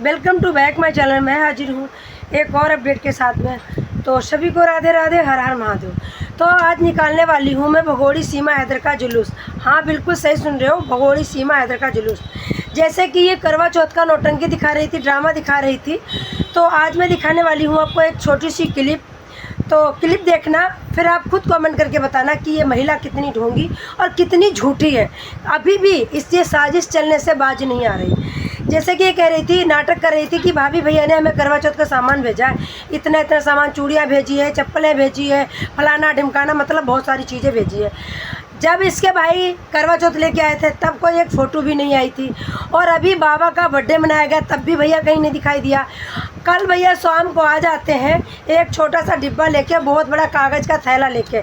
Welcome to back my channel. मैं हाजिर हूँ एक और अपडेट के साथ में। तो सभी को राधे राधे, हर हर महादेव। तो आज निकालने वाली हूँ मैं भगोड़ी सीमा हैदर का जुलूस। हाँ बिल्कुल सही सुन रहे हो, भगोड़ी सीमा हैदर का जुलूस। जैसे कि ये करवा चौथ का नौटंकी दिखा रही थी, ड्रामा दिखा रही थी, तो आज मैं दिखाने वाली हूँ आपको एक छोटी सी क्लिप। तो क्लिप देखना, फिर आप खुद कमेंट करके बताना कि ये महिला कितनी ढोंगी और कितनी झूठी है। अभी भी इससे साजिश चलने से बाज नहीं आ रही। जैसे कि ये कह रही थी, नाटक कर रही थी कि भाभी भैया ने हमें करवा चौथ का सामान भेजा है, इतना इतना सामान, चूड़ियाँ भेजी है, चप्पलें भेजी है, फलाना ढिमकाना, मतलब बहुत सारी चीज़ें भेजी है। जब इसके भाई करवा चौथ लेके आए थे तब कोई एक फ़ोटो भी नहीं आई थी, और अभी बाबा का बर्थडे मनाया गया तब भी भैया कहीं नहीं दिखाई दिया। कल भैया शाम को आ जाते हैं एक छोटा सा डिब्बा लेके, बहुत बड़ा कागज़ का थैला लेके,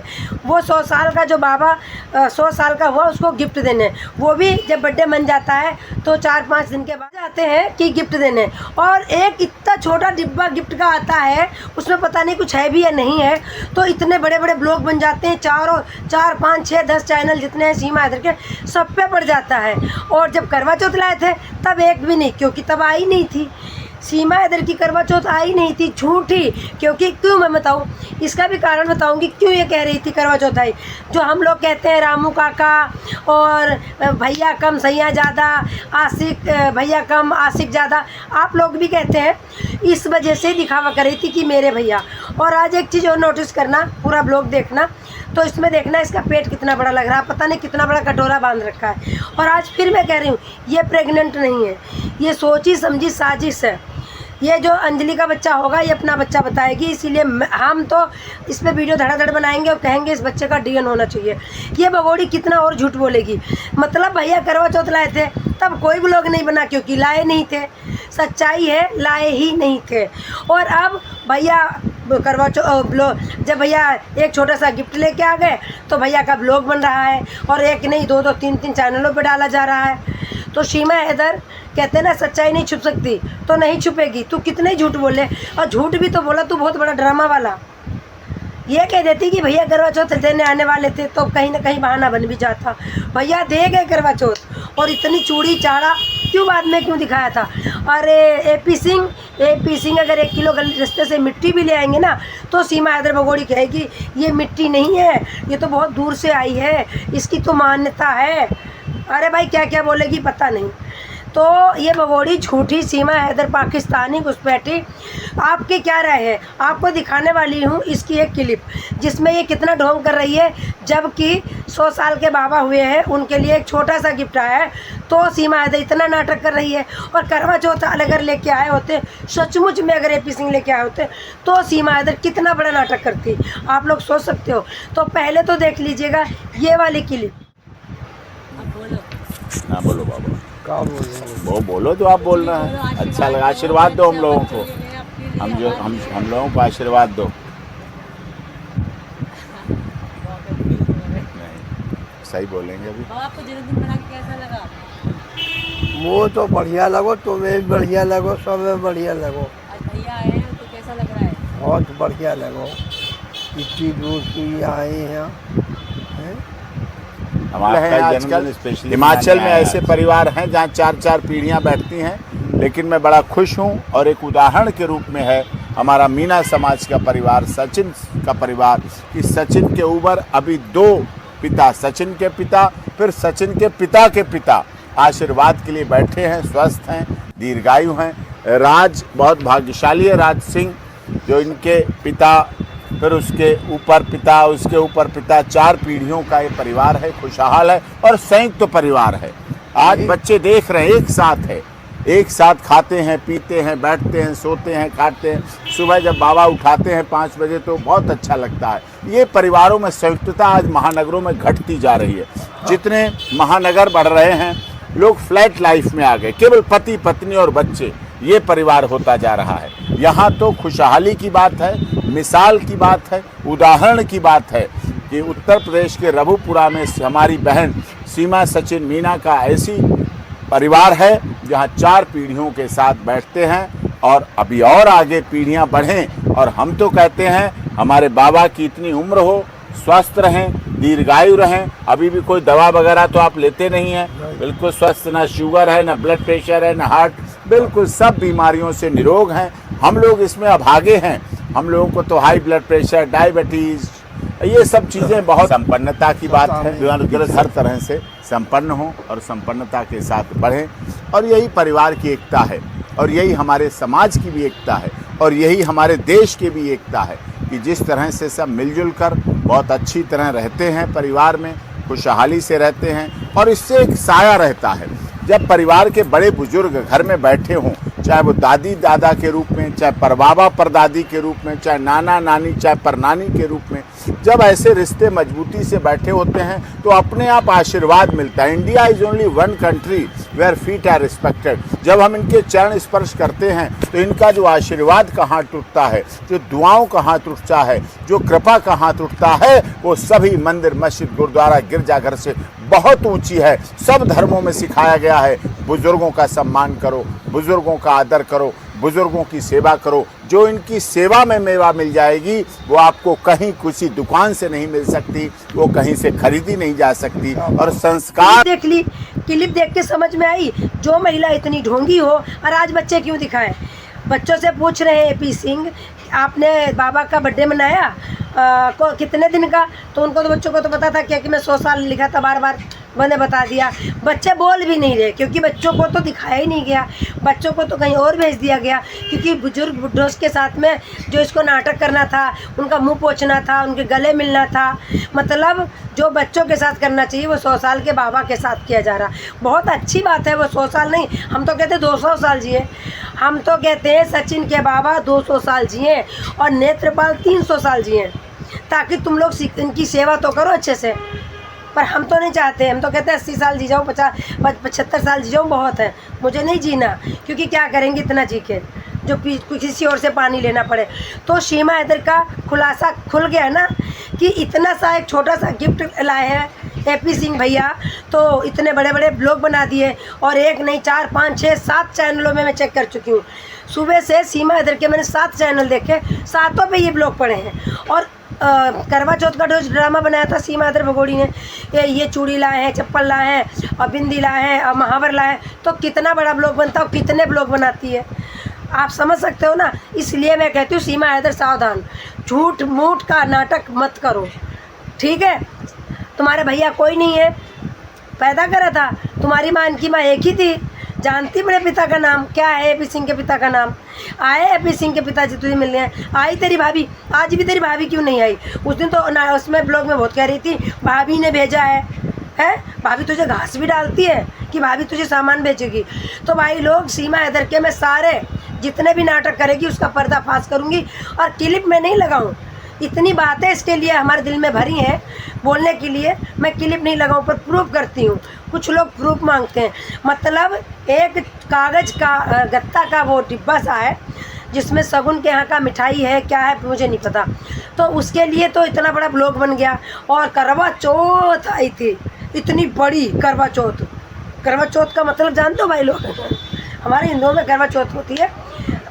वो 100 साल का जो बाबा 100 साल का हुआ उसको गिफ्ट देने। वो भी जब बर्थडे मन जाता है तो 4-5 दिन के बाद आते हैं कि गिफ्ट देने, और एक इतना छोटा डिब्बा गिफ्ट का आता है, उसमें पता नहीं कुछ है भी या नहीं है। तो इतने बड़े बड़े ब्लॉग बन जाते हैं, 4, 5, 6, 10 चैनल जितने हैं सीमा हैदर के, सब पे पड़ जाता है। और जब करवा चौथ लाए थे तब एक भी नहीं, क्योंकि तब आई नहीं थी सीमा हैदर की, करवा चौथ आई नहीं थी, झूठी। क्योंकि क्यों मैं बताऊँ, इसका भी कारण बताऊंगी क्यों ये कह रही थी करवा चौथ आई। जो हम लोग कहते हैं रामू काका और भैया कम सैया ज़्यादा, आशिक भैया कम आशिक ज़्यादा, आप लोग भी कहते हैं, इस वजह से दिखावा कर रही थी कि मेरे भैया। और आज एक चीज़ और नोटिस करना, पूरा ब्लॉग देखना, तो इसमें देखना इसका पेट कितना बड़ा लग रहा है, पता नहीं कितना बड़ा कटोरा बांध रखा है। और आज फिर मैं कह रही हूँ, ये प्रेग्नेंट नहीं है, ये सोची समझी साजिश है। ये जो अंजलि का बच्चा होगा ये अपना बच्चा बताएगी, इसीलिए हम तो इस पर वीडियो धड़ाधड़ बनाएंगे और कहेंगे इस बच्चे का डीएन होना चाहिए। ये भगोड़ी कितना और झूठ बोलेगी। मतलब भैया करवा चौथ लाए थे तब कोई ब्लॉग नहीं बना, क्योंकि लाए नहीं थे। सच्चाई है, लाए ही नहीं थे। और अब भैया करवा चौथ जब भैया एक छोटा सा गिफ्ट लेके आ गए तो भैया का ब्लॉग बन रहा है, और एक नहीं 2-2, 3-3 चैनलों पे डाला जा रहा है। तो सीमा हैदर कहते हैं ना, सच्चाई नहीं छुप सकती, तो नहीं छुपेगी। तू कितने झूठ बोले, और झूठ भी तो बोला तू बहुत बड़ा ड्रामा वाला। ये कह देती कि भैया करवा चौथ देने आने वाले थे, तो कहीं ना कहीं बहाना बन भी जाता। भैया दे गए करवा चौथ, और इतनी चूड़ी चाड़ा क्यों बाद में क्यों दिखाया था। अरे एपी सिंह अगर 1 किलो गली रास्ते से मिट्टी भी ले आएंगे ना, तो सीमा हैदर भगोड़ी कहेगी ये मिट्टी नहीं है, ये तो बहुत दूर से आई है, इसकी तो मान्यता है। अरे भाई क्या क्या बोलेगी पता नहीं। तो ये भगोड़ी झूठी सीमा हैदर पाकिस्तानी घुसपैठी। आपकी क्या राय है? आपको दिखाने वाली हूँ इसकी एक क्लिप, जिसमें ये कितना ढोंग कर रही है। जबकि 100 साल के बाबा हुए हैं, उनके लिए एक छोटा सा गिफ्ट आया है, तो सीमा हैदर इतना नाटक कर रही है। और करवा चौथ अगर लेके आए होते, सचमुच में अगर एपी सिंह लेके आए होते, तो सीमा हैदर कितना बड़ा नाटक करती, आप लोग सोच सकते हो। तो पहले तो देख लीजिएगा ये वाली क्लिप। हाँ बोलो बाबा, वो बोलो जो आप बोल रहे हैं। अच्छा लगा, आशीर्वाद दो हम लोगों को, हम लोगों को आशीर्वाद दो। नहीं सही बोलेंगे अभी। आपको जन्मदिन मना के कैसा लगा? वो तो बढ़िया लगो, तुम्हें भी बढ़िया लगो, सब में बढ़िया लगो। आज भैया आए हैं तो कैसा लग रहा है? बहुत बढ़िया लगो, इतनी दूर से आए हैं। हमारे आजकल हिमाचल में ऐसे परिवार हैं जहाँ 4-4 पीढ़ियाँ बैठती हैं, लेकिन मैं बड़ा खुश हूँ। और एक उदाहरण के रूप में है हमारा मीना समाज का परिवार, सचिन का परिवार, कि सचिन के ऊपर अभी 2 पिता, सचिन के पिता फिर सचिन के पिता के पिता आशीर्वाद के लिए बैठे हैं, स्वस्थ हैं, दीर्घायु हैं। राज बहुत भाग्यशाली है, राज सिंह, जो इनके पिता, फिर उसके ऊपर पिता, उसके ऊपर पिता, 4 पीढ़ियों का ये परिवार है, खुशहाल है और संयुक्त परिवार है। आज बच्चे देख रहे हैं एक साथ है, एक साथ खाते हैं, पीते हैं, बैठते हैं, सोते हैं, काटते हैं। सुबह जब बाबा उठाते हैं 5 बजे तो बहुत अच्छा लगता है। ये परिवारों में संयुक्तता आज महानगरों में घटती जा रही है। जितने महानगर बढ़ रहे हैं, लोग फ्लैट लाइफ में आ गए, केवल पति पत्नी और बच्चे, ये परिवार होता जा रहा है। यहाँ तो खुशहाली की बात है, मिसाल की बात है, उदाहरण की बात है कि उत्तर प्रदेश के रघुपुरा में हमारी बहन सीमा सचिन मीना का ऐसी परिवार है जहाँ 4 पीढ़ियों के साथ बैठते हैं, और अभी और आगे पीढ़ियाँ बढ़ें। और हम तो कहते हैं हमारे बाबा की इतनी उम्र हो, स्वस्थ रहें, दीर्घायु रहें। अभी भी कोई दवा वगैरह तो आप लेते नहीं हैं, बिल्कुल स्वस्थ, ना शुगर है, ना ब्लड प्रेशर है, ना हार्ट बिल्कुल सब बीमारियों से निरोग हैं। हम लोग इसमें अभागे हैं। हम लोगों को तो हाई ब्लड प्रेशर, डायबिटीज, ये सब चीज़ें बहुत संपन्नता की बात है। हर तरह से संपन्न हों और संपन्नता के साथ बढ़ें, और यही परिवार की एकता है, और यही हमारे समाज की भी एकता है, और यही हमारे देश की भी एकता है कि जिस तरह से सब मिलजुल कर बहुत अच्छी तरह रहते हैं, परिवार में खुशहाली से रहते हैं, और इससे एक साया रहता है। जब परिवार के बड़े बुजुर्ग घर में बैठे हों, चाहे वो दादी दादा के रूप में, चाहे परबाबा परदादी के रूप में, चाहे नाना नानी, चाहे परनानी के रूप में, जब ऐसे रिश्ते मजबूती से बैठे होते हैं तो अपने आप आशीर्वाद मिलता है। India is only one country where feet are respected. जब हम इनके चरण स्पर्श करते हैं तो इनका जो आशीर्वाद का हाथ टूटता है, जो दुआओं का हाथ टूटता है, जो कृपा का हाथ टूटता है, वो सभी मंदिर, मस्जिद, गुरुद्वारा, गिरजाघर से बहुत ऊंची है। सब धर्मों में सिखाया गया है, बुजुर्गों का सम्मान करो, बुजुर्गों का आदर करो, बुजुर्गों की सेवा करो। जो इनकी सेवा में मेवा मिल जाएगी वो आपको कहीं किसी दुकान से नहीं मिल सकती, वो कहीं से खरीदी नहीं जा सकती। और संस्कार देख ली, क्लिप देख के समझ में आई, जो महिला इतनी ढोंगी हो और आज बच्चे क्यों दिखाए। बच्चों से पूछ रहे हैं AP सिंह, आपने बाबा का बर्थडे मनाया को कितने दिन का, तो उनको तो बच्चों को तो पता था क्या कि मैं 100 साल लिखा था, बार बार मैंने बता दिया। बच्चे बोल भी नहीं रहे क्योंकि बच्चों को तो दिखाया ही नहीं गया, बच्चों को तो कहीं और भेज दिया गया, क्योंकि बुजुर्ग बुढ़ों के साथ में जो इसको नाटक करना था, उनका मुंह पोंछना था, उनके गले मिलना था। मतलब जो बच्चों के साथ करना चाहिए वो 100 साल के बाबा के साथ किया जा रहा। बहुत अच्छी बात है, वो 100 साल नहीं, हम तो कहते 200 साल जिए। हम तो कहते हैं सचिन के बाबा 200 साल जिए और नेत्रपाल 300 साल जिए, ताकि तुम लोग इनकी सेवा तो करो अच्छे से। पर हम तो नहीं चाहते, हम तो कहते हैं 80 साल जी जाऊँ, 75 साल जी जाऊँ, बहुत है, मुझे नहीं जीना, क्योंकि क्या करेंगे इतना जी के जो किसी और से पानी लेना पड़े। तो सीमा हैदर का खुलासा खुल गया ना कि इतना सा एक छोटा सा गिफ्ट लाए हैं AP सिंह भैया, तो इतने बड़े बड़े ब्लॉग बना दिए, और एक नहीं 4, 5, 6, 7 चैनलों में मैं चेक कर चुकी हूँ। सुबह से सीमा हैदर के मैंने 7 चैनल देखे, 7 पे ये ब्लॉग पड़े हैं। और करवा चौथ का जो ड्रामा बनाया था सीमा हैदर भगोड़ी ने, ये चूड़ी लाए हैं, चप्पल लाए हैं, और बिंदी लाए हैं, और महावर लाए हैं, तो कितना बड़ा ब्लॉग बनता है, कितने ब्लॉग बनाती है, आप समझ सकते हो ना। इसलिए मैं कहती हूँ सीमा हैदर सावधान, झूठ मूठ का नाटक मत करो, ठीक है। तुम्हारे भैया कोई नहीं है, पैदा करा था, तुम्हारी माँ इनकी माँ एक ही थी। जानती मेरे पिता का नाम क्या है, AP सिंह के पिता का नाम। आए AP सिंह के पिताजी तुझे मिलने हैं, आई तेरी भाभी, आज भी तेरी भाभी क्यों नहीं आई। उस दिन तो ना उसमें ब्लॉग में बहुत कह रही थी भाभी ने भेजा है, भाभी तुझे घास भी डालती है कि भाभी तुझे सामान भेजेगी। तो भाई लोग, सीमा हैदर के मैं सारे जितने भी नाटक करेगी उसका पर्दाफाश करूँगी, और क्लिप में नहीं लगाऊँ। इतनी बातें इसके लिए हमारे दिल में भरी हैं बोलने के लिए, मैं क्लिप नहीं लगाऊं, पर प्रूफ करती हूँ। कुछ लोग प्रूफ मांगते हैं, मतलब एक कागज़ का गत्ता का वो डिब्बा सा है जिसमें सगुन के यहाँ का मिठाई है, क्या है मुझे नहीं पता, तो उसके लिए तो इतना बड़ा ब्लॉग बन गया। और करवा चौथ आई थी, इतनी बड़ी करवा चौथ। करवा चौथ का मतलब जानते हो भाई लोग, हमारे हिंदुओं में करवा चौथ होती है,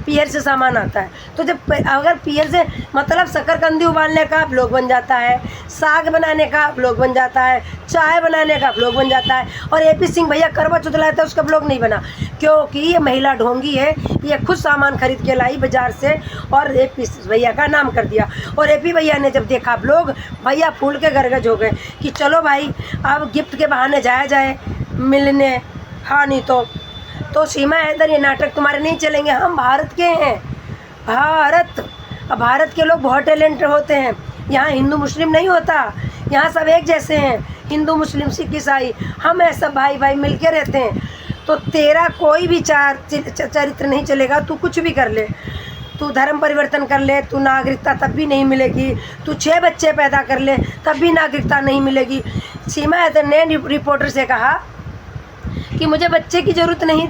पियर से सामान आता है। तो जब अगर पियर से मतलब शकरकंदी उबालने का ब्लॉग बन जाता है, साग बनाने का ब्लॉग बन जाता है, चाय बनाने का ब्लॉग बन जाता है, और AP सिंह भैया करवा चौथ लाया था उसका ब्लॉग नहीं बना, क्योंकि ये महिला ढोंगी है। ये खुद सामान खरीद के लाई बाजार से और AP भैया का नाम कर दिया। और AP भैया ने जब देखा ब्लॉग, भैया फूल के गरगज हो गए कि चलो भाई अब गिफ्ट के बहाने जाया जाए मिलने, हाँ नहीं तो सीमा हैदर ये नाटक तुम्हारे नहीं चलेंगे। हम भारत के हैं, भारत के लोग बहुत टैलेंट होते हैं। यहाँ हिंदू मुस्लिम नहीं होता, यहाँ सब एक जैसे हैं, हिंदू मुस्लिम सिख ईसाई, हम ऐसा भाई भाई मिल के रहते हैं। तो तेरा कोई भी चरित्र नहीं चलेगा, तू कुछ भी कर ले, तू धर्म परिवर्तन कर ले, तू नागरिकता तब भी नहीं मिलेगी, तू 6 बच्चे पैदा कर ले तब भी नागरिकता नहीं मिलेगी। सीमा हैदर ने रिपोर्टर से कहा कि मुझे बच्चे की ज़रूरत नहीं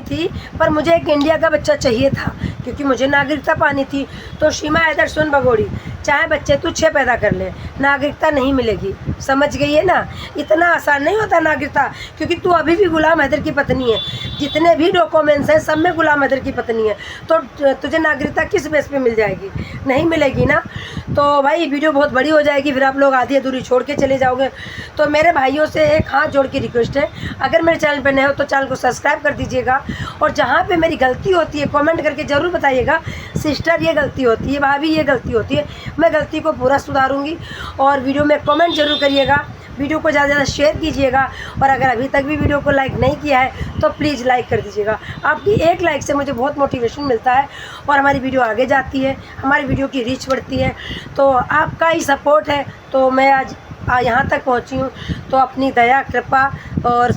थी, पर मुझे एक इंडिया का बच्चा चाहिए था क्योंकि मुझे नागरिकता पानी थी। तो सीमा हैदर सुन भगोड़ी, चाहे बच्चे तू 6 पैदा कर ले, नागरिकता नहीं मिलेगी। समझ गई है ना? इतना आसान नहीं होता नागरिकता, क्योंकि तू अभी भी गुलाम हैदर की पत्नी है। जितने भी डॉक्यूमेंट्स हैं सब में गुलाम हैदर की पत्नी है, तो तुझे नागरिकता किस बेस पे मिल जाएगी? नहीं मिलेगी ना। तो भाई वीडियो बहुत बड़ी हो जाएगी, फिर आप लोग आधी अधूरी छोड़ के चले जाओगे। तो मेरे भाइयों से एक हाथ जोड़ के रिक्वेस्ट है, अगर मेरे चैनल पे नए हो तो चैनल को सब्सक्राइब कर दीजिएगा, और जहाँ पे मेरी गलती होती है कमेंट करके ज़रूर बताइएगा, सिस्टर ये गलती होती है, भाभी ये गलती होती है। मैं गलती को पूरा सुधारूंगी। और वीडियो में कमेंट जरूर करिएगा, वीडियो को ज़्यादा से ज़्यादा शेयर कीजिएगा, और अगर अभी तक भी वीडियो को लाइक नहीं किया है तो प्लीज़ लाइक कर दीजिएगा। आपकी एक लाइक से मुझे बहुत मोटिवेशन मिलता है और हमारी वीडियो आगे जाती है, हमारी वीडियो की रीच बढ़ती है। तो आपका ही सपोर्ट है तो मैं आज यहाँ तक पहुँची हूँ। तो अपनी दया कृपा और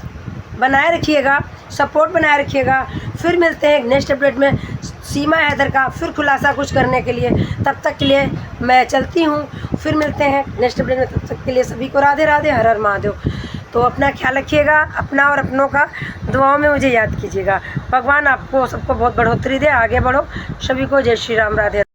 बनाए रखिएगा, सपोर्ट बनाए रखिएगा। फिर मिलते हैं एक नेक्स्ट अपडेट में सीमा हैदर का फिर खुलासा कुछ करने के लिए। तब तक के लिए मैं चलती हूँ, फिर मिलते हैं नेक्स्ट अपडेट में। तब तक के लिए सभी को राधे राधे, हर हर महादेव। तो अपना ख्याल रखिएगा, अपना और अपनों का दुआओं में मुझे याद कीजिएगा। भगवान आपको सबको बहुत बढ़ोतरी दे, आगे बढ़ो। सभी को जय श्री राम, राधे।